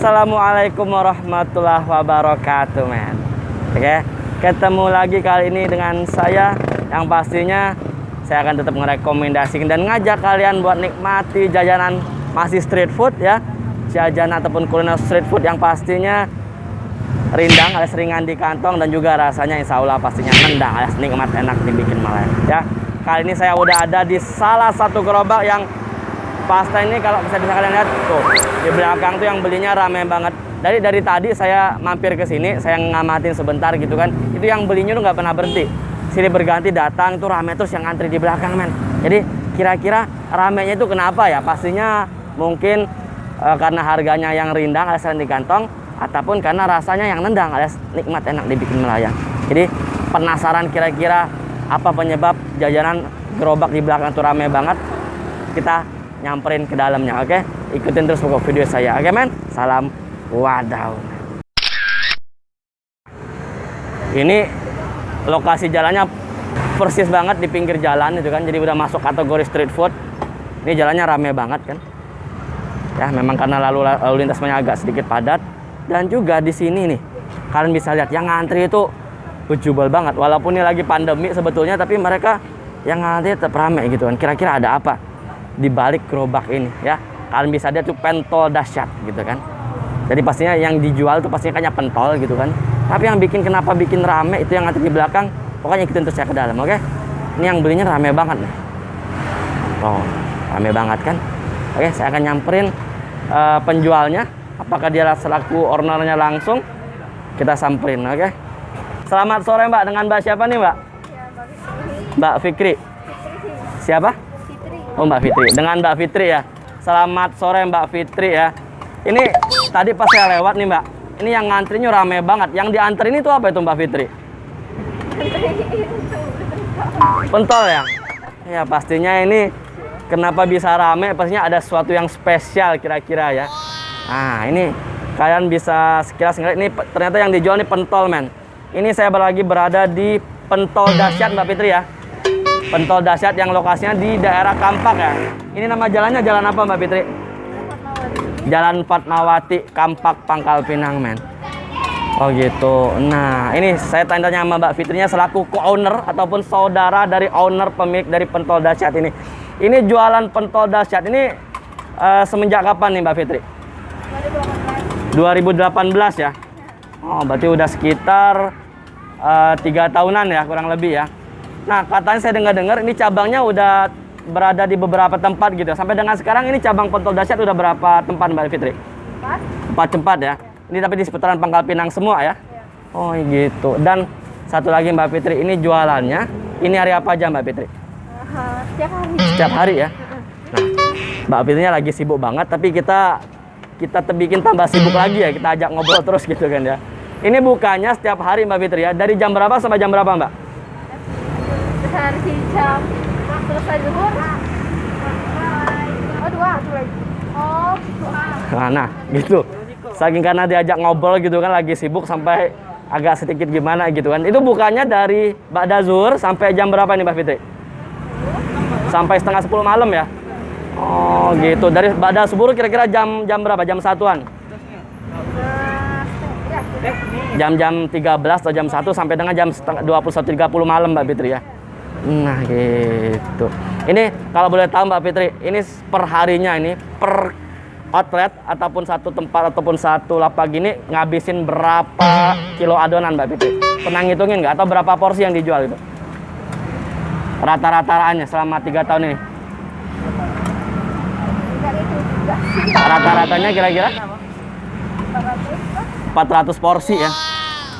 Assalamualaikum warahmatullahi wabarakatuh, men. Oke, ketemu lagi kali ini dengan saya, yang pastinya saya akan tetap merekomendasikan dan ngajak kalian buat nikmati jajanan masih street food ya, jajanan ataupun kuliner street food yang pastinya rindang alias ringan di kantong dan juga rasanya insya Allah pastinya nendang alias nikmat enak dibikin malah ya. Kali ini saya udah ada di salah satu gerobak yang pasta ini kalau bisa kalian lihat tuh di belakang tuh yang belinya rame banget. Dari tadi saya mampir ke sini, saya ngamatin sebentar gitu kan. Itu yang belinya tuh nggak pernah berhenti. Sini berganti datang tuh rame terus yang antri di belakang, men. Jadi kira-kira ramenya itu kenapa ya? Pastinya mungkin karena harganya yang rindang alias di kantong ataupun karena rasanya yang nendang alias nikmat enak dibikin melayang. Jadi penasaran kira-kira apa penyebab jajanan gerobak di belakang tuh rame banget? Kita nyamperin ke dalamnya, oke? Ikutin terus pokok video saya, oke, men? Salam wadaw. Ini lokasi jalannya persis banget di pinggir jalan itu kan, jadi udah masuk kategori street food. Ini jalannya rame banget kan? Ya, memang karena lalu lintasnya agak sedikit padat. Dan juga di sini nih, kalian bisa lihat yang ngantri itu bejubel banget. Walaupun ini lagi pandemi sebetulnya, tapi mereka yang ngantri tetap rame gitu kan. Kira-kira ada apa di balik gerobak ini ya? Kalian bisa lihat tuh pentol dahsyat gitu kan. Jadi pastinya yang dijual tuh pastinya kayaknya pentol gitu kan. Tapi yang kenapa bikin rame itu yang ngantri di belakang. Pokoknya ikutin terus saya ke dalam, oke? Ini yang belinya rame banget nih. Oh, rame banget kan? Oke, saya akan nyamperin penjualnya. Apakah dia selaku ownernya langsung? Kita samperin, oke? Selamat sore, Mbak. Dengan Mbak siapa nih, Mbak? Mbak Fikri. Siapa? Oh, Mbak Fitri. Dengan Mbak Fitri ya. Selamat sore Mbak Fitri ya. Ini tadi pas saya lewat nih, Mbak. Ini yang ngantrinya rame banget. Yang diantri ini tuh apa itu, Mbak Fitri? Pentol ya? Ya pastinya ini kenapa bisa rame? Pastinya ada sesuatu yang spesial kira-kira ya. Nah, ini kalian bisa sekilas ngeliat. Ini ternyata yang dijual ini pentol, men. Ini saya lagi berada di Pentol Dahsyat, Mbak Fitri ya. Pentol dahsyat yang lokasinya di daerah Kampak ya. Ini nama jalannya jalan apa, Mbak Fitri? Jalan Fatmawati, Kampak, Pangkal Pinang, men. Oh gitu. Nah, ini saya tanya sama Mbak Fitrinya selaku co-owner ataupun saudara dari owner pemilik dari Pentol Dahsyat ini. Ini jualan Pentol Dahsyat ini semenjak kapan nih, Mbak Fitri? 2018 ya. Oh, berarti udah sekitar 3 tahunan ya, kurang lebih ya. Nah, katanya saya dengar-dengar ini cabangnya udah berada di beberapa tempat gitu. Sampai dengan sekarang ini cabang Pentol Dahsyat udah berapa tempat, Mbak Fitri? 4 tempat ya. Ini tapi di seputaran Pangkal Pinang semua ya? Oh gitu. Dan satu lagi Mbak Fitri, ini jualannya ini hari apa aja, Mbak Fitri? Setiap hari. Setiap hari ya? Nah, Mbak Fitrinya lagi sibuk banget, tapi kita bikin tambah sibuk lagi ya. Kita ajak ngobrol terus gitu kan ya. Ini bukanya setiap hari Mbak Fitri ya. Dari jam berapa sampai jam berapa, Mbak? Dari jam selesai zuhur. Oh, 2 lagi. Oh, 2. Nah, gitu. Saking karena diajak ngobrol gitu kan, lagi sibuk sampai agak sedikit gimana gitu kan. Itu bukannya dari ba'da zuhur sampai jam berapa nih, Mbak Fitri? Sampai setengah 10 malam ya? Oh gitu. Dari ba'da subuh kira-kira jam berapa? Jam 1-an? Jam 13 atau jam 1 sampai dengan jam 21.30 malam, Mbak Fitri ya? Nah gitu. Ini kalau boleh tahu Mbak Fitri, ini per harinya ini per outlet ataupun satu tempat ataupun satu lapak gini ngabisin berapa kilo adonan, Mbak Fitri? Pernah ngitungin nggak? Atau berapa porsi yang dijual itu? Rata-rataannya selama 3 tahun ini? Rata-ratanya kira-kira 400 porsi ya.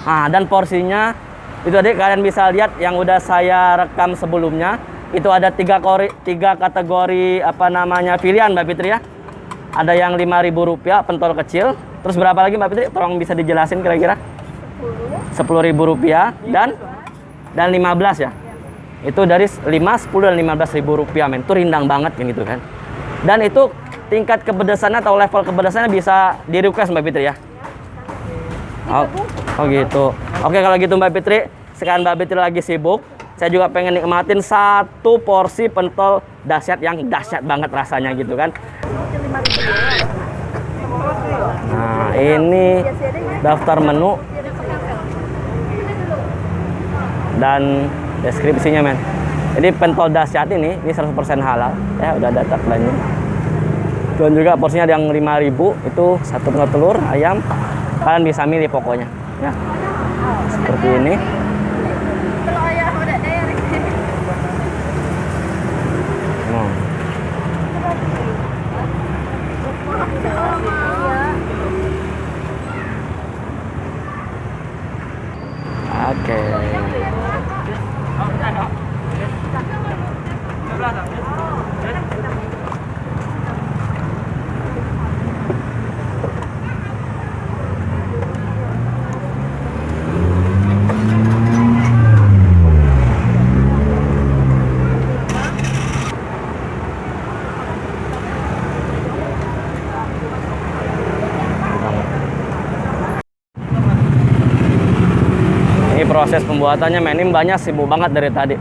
Nah, dan porsinya itu tadi kalian bisa lihat yang udah saya rekam sebelumnya. Itu ada 3 kategori apa namanya pilihan, Mbak Fitri ya. Ada yang Rp5.000 pentol kecil. Terus berapa lagi, Mbak Fitri? Tolong bisa dijelasin kira-kira. Rp10.000 dan 15 ya. Itu dari 5, 10 dan Rp15.000, men. Itu rindang banget kan gitu kan. Dan itu tingkat kepedasannya atau level kepedasannya bisa di request, Mbak Fitri ya. Oh gitu. Oke, kalau gitu Mbak Fitri, sekarang Mbak Fitri lagi sibuk, saya juga pengen nikmatin 1 porsi pentol dahsyat yang dahsyat banget rasanya gitu kan. Nah, ini daftar menu dan deskripsinya, men. Jadi pentol dahsyat ini 100% halal ya, udah ada tagline-nya. Dan juga porsinya ada yang 5.000, itu 1 telur ayam. Kalian bisa milih pokoknya ya. Seperti ini. Kalau ayah udah direct. Oh. Oke. Ini proses pembuatannya, men, ini banyak, sibuk banget dari tadi.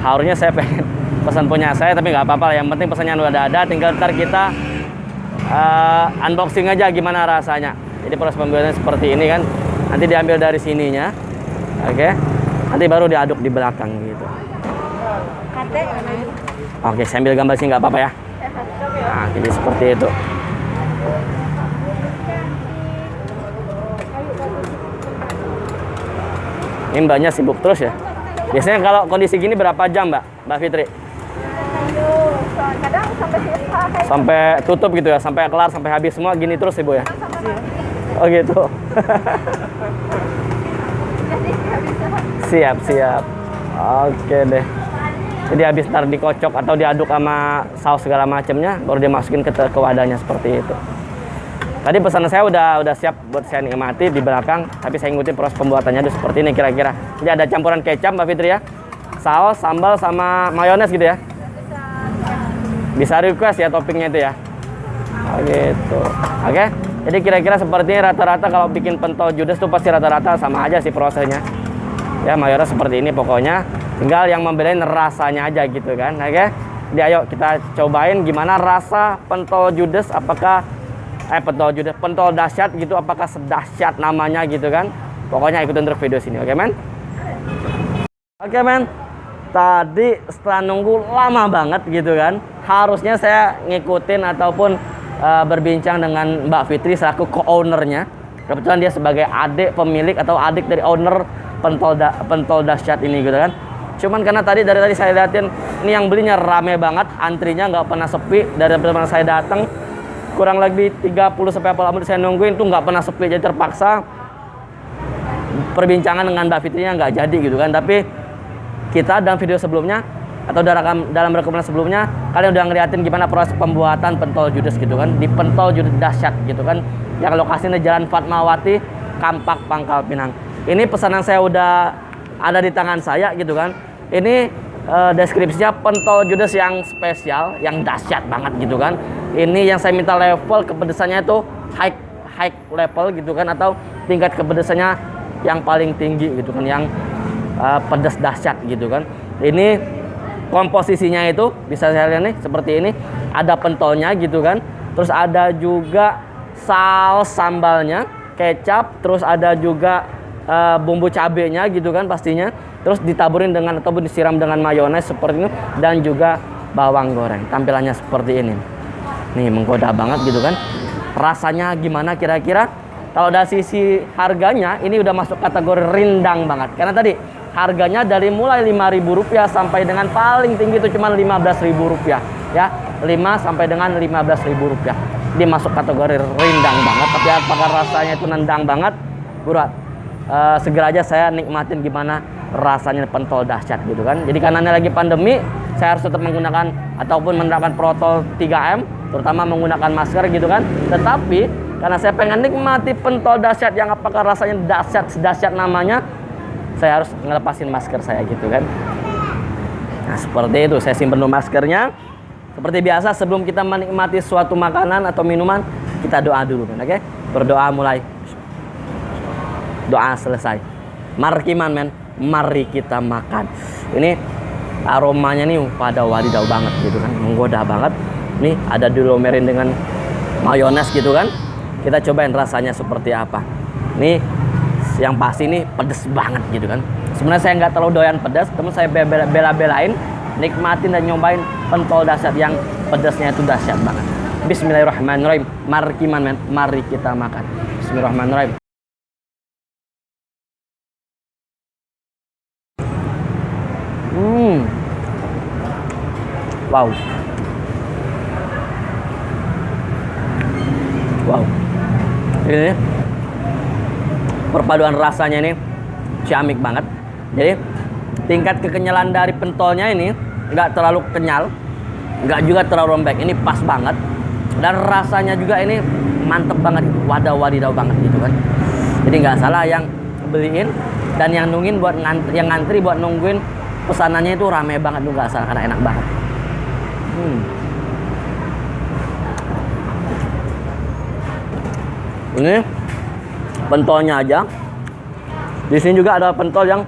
Harusnya saya pengen pesan punya saya, tapi nggak apa-apa. Yang penting pesannya udah ada, tinggal ntar kita unboxing aja gimana rasanya. Jadi proses pembuatannya seperti ini kan. Nanti diambil dari sininya, oke. Nanti baru diaduk di belakang gitu. Oke, saya ambil gambar sih nggak apa-apa ya. Nah, jadi seperti itu. Ini mbaknya sibuk terus ya. Biasanya kalau kondisi gini berapa jam, Mbak Fitri? Kadang sampai selesai. Sampai tutup gitu ya, sampai kelar, sampai habis semua gini terus Ibu ya? Oh gitu. Siap, siap. Oke deh. Jadi habis ntar dikocok atau diaduk sama saus segala macamnya, baru dimasukin ke wadahnya seperti itu. Tadi pesanan saya udah siap buat saya nikmati di belakang, tapi saya ngikutin proses pembuatannya itu seperti ini kira-kira. Jadi ada campuran kecap, Mbak Fitri ya, saus, sambal, sama mayones gitu ya. Bisa request ya toppingnya itu ya. Oh gitu. Oke. Jadi kira-kira seperti ini rata-rata kalau bikin pentol judes tuh pasti rata-rata sama aja sih prosesnya. Ya mayones seperti ini pokoknya. Tinggal yang membedain rasanya aja gitu kan. Oke. Jadi ayo kita cobain gimana rasa pentol judes, apakah pentol dahsyat gitu, apakah sedahsyat namanya gitu kan. Pokoknya ikutin terus video sini, oke men? Oke men, tadi setelah nunggu lama banget gitu kan, harusnya saya ngikutin ataupun berbincang dengan Mbak Fitri selaku co-ownernya. Kebetulan dia sebagai adik pemilik atau adik dari owner pentol dahsyat ini gitu kan. Cuman karena dari tadi saya liatin ini yang belinya rame banget, antrinya nggak pernah sepi. Dari pertama saya datang kurang lebih 30 sampai 40 menit saya nungguin tuh nggak pernah sepi, jadi terpaksa perbincangan dengan Mbak Fitri-nya nggak jadi gitu kan. Tapi kita dalam video sebelumnya atau dalam rekaman sebelumnya kalian udah ngeliatin gimana proses pembuatan pentol judes gitu kan, di pentol judes dahsyat gitu kan, yang lokasinya Jalan Fatmawati, Kampak, Pangkal Pinang. Ini pesanan saya udah ada di tangan saya gitu kan. Ini deskripsinya pentol judes yang spesial, yang dahsyat banget gitu kan. Ini yang saya minta level kepedesannya itu high level gitu kan, atau tingkat kepedesannya yang paling tinggi gitu kan, yang pedas dahsyat gitu kan. Ini komposisinya itu bisa saya lihat nih seperti ini, ada pentolnya gitu kan, terus ada juga saus sambalnya, kecap, terus ada juga bumbu cabenya gitu kan pastinya, terus ditaburin dengan ataupun disiram dengan mayones seperti ini, dan juga bawang goreng. Tampilannya seperti ini nih, menggoda banget gitu kan. Rasanya gimana kira-kira? Kalau dari sisi harganya ini udah masuk kategori rindang banget, karena tadi harganya dari mulai Rp5.000 sampai dengan paling tinggi itu cuma Rp15.000 ya, 5 sampai dengan Rp15.000. Dia masuk kategori rindang banget. Tapi apakah rasanya itu nendang banget? Buruan segera aja saya nikmatin gimana rasanya pentol dahsyat gitu kan. Jadi karena ini lagi pandemi, saya harus tetap menggunakan ataupun menerapkan protokol 3M, terutama menggunakan masker gitu kan. Tetapi karena saya pengen nikmati pentol dahsyat yang apakah rasanya dahsyat namanya, saya harus ngelepasin masker saya gitu kan. Nah seperti itu, saya simpen dulu maskernya. Seperti biasa sebelum kita menikmati suatu makanan atau minuman, kita doa dulu kan, oke? Berdoa mulai. Doa selesai. Markiman men, mari kita makan. Ini aromanya nih pada wadidaw banget gitu kan, menggoda banget. Nih ada dilomerin dengan mayones gitu kan. Kita cobain rasanya seperti apa. Nih yang pasti ini pedes banget gitu kan. Sebenarnya saya nggak terlalu doyan pedas, temen saya bela-belain nikmatin dan nyobain pentol dahsyat yang pedasnya itu dahsyat banget. Bismillahirrahmanirrahim. Mari kita makan. Bismillahirrahmanirrahim. Wow. Wow. Ini perpaduan rasanya ini ciamik banget. Jadi tingkat kekenyalan dari pentolnya ini nggak terlalu kenyal, nggak juga terlalu lembek. Ini pas banget. Dan rasanya juga ini mantep banget, wadidaw banget gitu kan. Jadi nggak salah yang beliin dan yang nungguin buat yang ngantri buat nungguin pesanannya itu rame banget tuh, nggak salah, karena enak banget. Ini pentolnya aja. Di sini juga ada pentol yang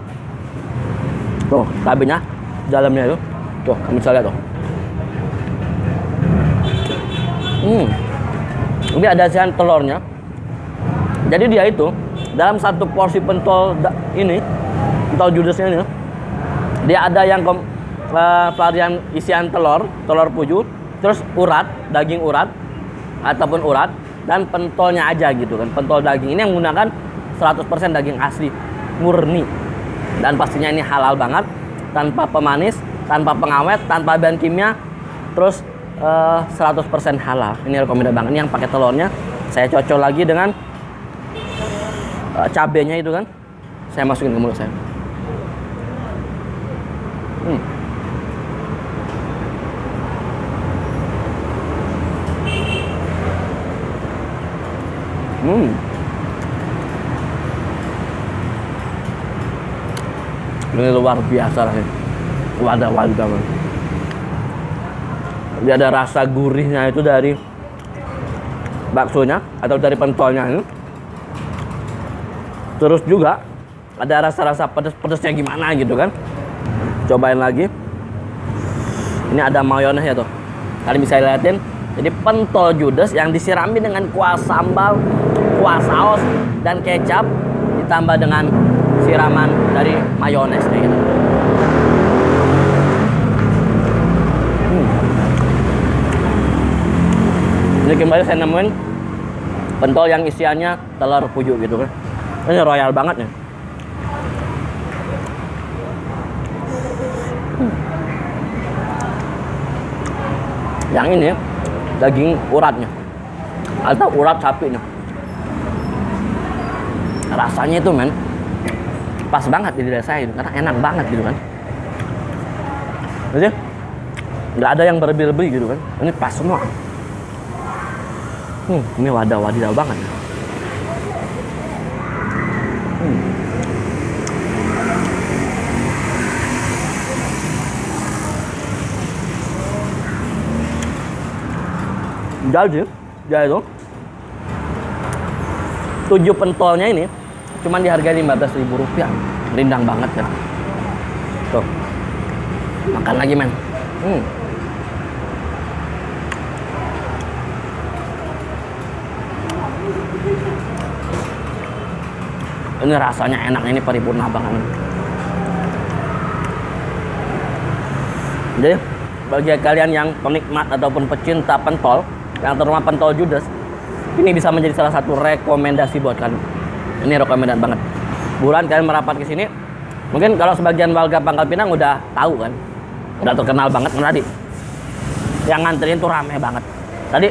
tuh cabenya dalamnya itu. Tuh, kamu bisa lihat tuh. Ini ada isian telurnya. Jadi dia itu dalam satu porsi pentol ini, pentol judesnya ini, dia ada yang varian isian telur puju, terus urat, daging urat ataupun urat, dan pentolnya aja gitu kan. Pentol daging ini yang menggunakan 100% daging asli murni, dan pastinya ini halal banget, tanpa pemanis, tanpa pengawet, tanpa bahan kimia, terus 100% halal. Ini rekomendasi banget. Ini yang pakai telurnya saya cocok lagi dengan cabenya itu kan, saya masukin ke mulut saya. Ini luar biasa lah, wadah. Dia ada rasa gurihnya itu dari baksonya atau dari pentolnya ini. Terus juga ada rasa-rasa pedes-pedesnya gimana gitu kan. Cobain lagi. Ini ada mayonesnya tuh. Kalian bisa lihatin. Jadi pentol judes yang disirami dengan kuah sambal, kuah saus, dan kecap, ditambah dengan siraman dari mayones kayak gitu. Ini kembali saya nemuin pentol yang isiannya telur puju gitu kan. Ini royal banget nih. Yang ini daging uratnya atau urat sapinya. Rasanya itu men pas banget di lidah saya itu, karena enak banget gitu kan. Jadi nggak ada yang berlebih-lebih gitu kan. Ini pas semua. Ini wadidaw banget. Jadi itu 7 pentolnya ini cuman dihargai Rp15.000. Rindang banget kan. Tuh. Makan lagi men. Ini rasanya enak, ini paripurna banget. Jadi bagi kalian yang penikmat ataupun pecinta pentol, yang terutama pentol judes, ini bisa menjadi salah satu rekomendasi buat kalian. Ini rekomendasi banget. Buruan kalian merapat ke sini. Mungkin kalau sebagian warga Pangkal Pinang udah tahu kan, udah terkenal banget tadi. Yang nganterin tuh rame banget. Tadi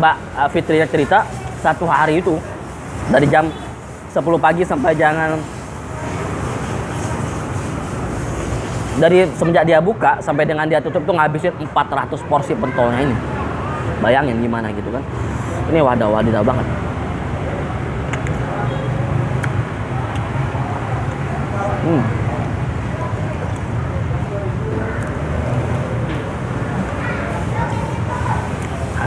Mbak Fitrinya cerita satu hari itu dari jam 10 pagi sampai dari semenjak dia buka sampai dengan dia tutup tuh ngabisin 400 porsi pentolnya ini. Bayangin gimana gitu kan. Ini wadidaw banget.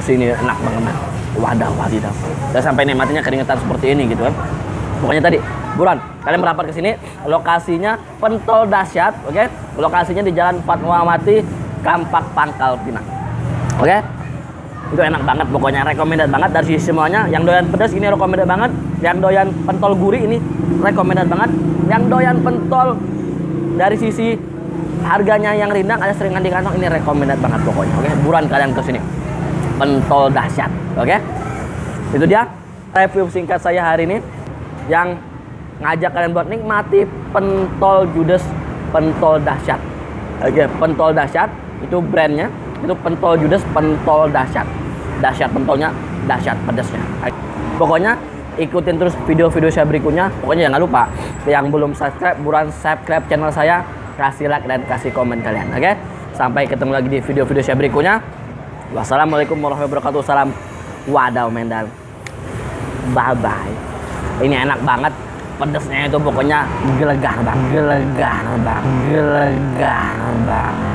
Ini enak banget. Wadidaw. Saya sampai nikmatinya keringetan seperti ini gitu kan. Pokoknya tadi, buruan kalian merapat ke sini. Lokasinya pentol dahsyat, oke? Lokasinya di Jalan Fatmawati, Kampak, Pangkal Pinang. Oke? Itu enak banget pokoknya, recommended banget dari sisi semuanya. Yang doyan pedas ini recommended banget, yang doyan pentol gurih ini recommended banget, yang doyan pentol dari sisi harganya yang rindang ada seringan di kantong ini recommended banget pokoknya. Oke, buruan kalian ke sini. Pentol dahsyat. Oke. Itu dia review singkat saya hari ini yang ngajak kalian buat nikmati pentol Judes, pentol dahsyat. Oke, pentol dahsyat itu brandnya, itu pentol Judes, pentol dahsyat. Dahsyat pentolnya, dahsyat pedasnya. Pokoknya ikutin terus video-video saya berikutnya. Pokoknya jangan lupa yang belum subscribe, buruan subscribe channel saya, kasih like dan kasih komen kalian. Oke? Sampai ketemu lagi di video-video saya berikutnya. Wassalamualaikum warahmatullahi wabarakatuh. Salam wadaw Mendan. Bye bye. Ini enak banget. Pedasnya itu pokoknya gelegar bang, gelegar bang, gelegar bang.